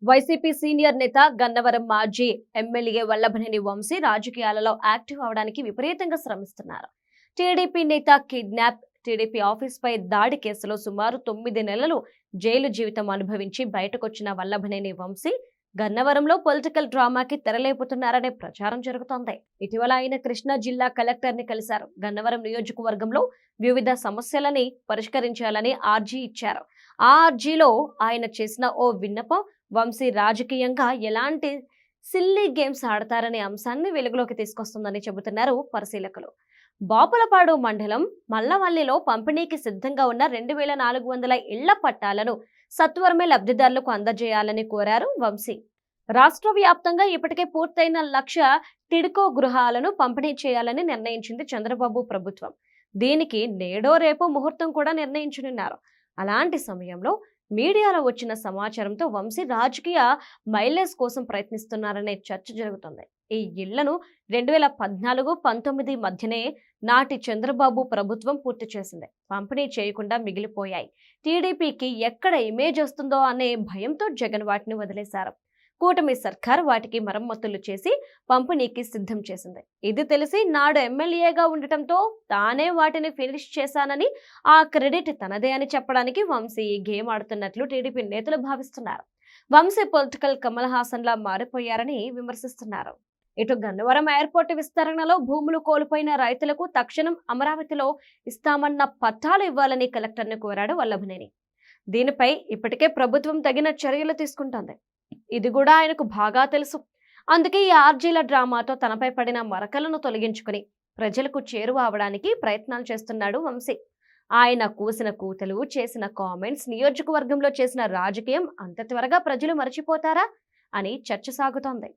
YCP senior నేత గన్నవరం మాజీ MLA Vallabhaneni Vamsi రాజకీయాలలో యాక్టివ్ అవడానికి విపరీతంగా శ్రమిస్తున్నారు. టీడీపీ నేత కిడ్నాప్, టీడీపీ ఆఫీస్పై దాడి కేసులో సుమారు 9 నెలలు జైలు జీవితం అనుభవించి బయటకొచ్చిన వల్లభనేని వంశీ గన్నవరంలో పొలిటికల్ డ్రామాకి తెరలేపుతున్నారనే ప్రచారం జరుగుతోంది. ఇటీవల ఆయన కృష్ణా జిల్లా కలెక్టర్ ని కలిశారు. గన్నవరం నియోజకవర్గంలో వివిధ సమస్యలని పరిష్కరించాలని ఆర్జీ ఇచ్చారు. ఆ ఆర్జీలో ఆయన చేసిన ఓ విన్నపం వంశీ రాజకీయంగా ఎలాంటి సిల్లీ గేమ్స్ ఆడతారనే అంశాన్ని వెలుగులోకి తీసుకొస్తుందని చెబుతున్నారు పరిశీలకులు. బాపులపాడు మండలం మల్లవల్లిలో పంపిణీకి సిద్ధంగా ఉన్న 2400 ఇళ్ల పట్టాలను సత్వరమే లబ్ధిదారులకు అందజేయాలని కోరారు వంశీ. రాష్ట్ర వ్యాప్తంగా ఇప్పటికే పూర్తయిన 1,00,000 టిడ్కో గృహాలను పంపిణీ చేయాలని నిర్ణయించింది చంద్రబాబు ప్రభుత్వం. దీనికి నేడో రేపో ముహూర్తం కూడా నిర్ణయించనున్నారు. అలాంటి సమయంలో మీడియాలో వచ్చిన సమాచారంతో వంశీ రాజకీయ మైలేజ్ కోసం ప్రయత్నిస్తున్నారనే చర్చ జరుగుతుంది. ఈ ఇళ్లను 2014-19 మధ్యనే నాటి చంద్రబాబు ప్రభుత్వం పూర్తి చేసింది. పంపిణీ చేయకుండా మిగిలిపోయాయి. టీడీపీకి ఎక్కడ ఇమేజ్ వస్తుందో అనే భయంతో జగన్ వాటిని వదిలేశారు. కూటమి సర్కార్ వాటికి మరమ్మతులు చేసి పంపిణీకి సిద్ధం చేసింది. ఇది తెలిసి నాడు ఎమ్మెల్యేగా ఉండటంతో తానే వాటిని ఫినిష్ చేశానని, ఆ క్రెడిట్ తనదే అని చెప్పడానికి వంశీ గేమ్ ఆడుతున్నట్లు టీడీపీ నేతలు భావిస్తున్నారు. వంశీ పొలిటికల్ కమల్ హాసన్ లా మారిపోయారని విమర్శిస్తున్నారు. ఇటు గన్నవరం ఎయిర్పోర్టు విస్తరణలో భూములు కోల్పోయిన రైతులకు తక్షణం అమరావతిలో ఇస్తామన్న పట్టాలు ఇవ్వాలని కలెక్టర్ని కోరాడు వల్లభనేని. దీనిపై ఇప్పటికే ప్రభుత్వం తగిన చర్యలు తీసుకుంటోంది. ఇది కూడా ఆయనకు బాగా తెలుసు. అందుకే ఈ ఆర్జీల డ్రామాతో తనపై పడిన మరకలను తొలగించుకుని ప్రజలకు చేరువ అవడానికి ప్రయత్నాలు చేస్తున్నాడు వంశీ. ఆయన కూసిన కూతలు, చేసిన కామెంట్స్, నియోజకవర్గంలో చేసిన రాజకీయం అంత త్వరగా ప్రజలు మర్చిపోతారా అని చర్చ సాగుతోంది.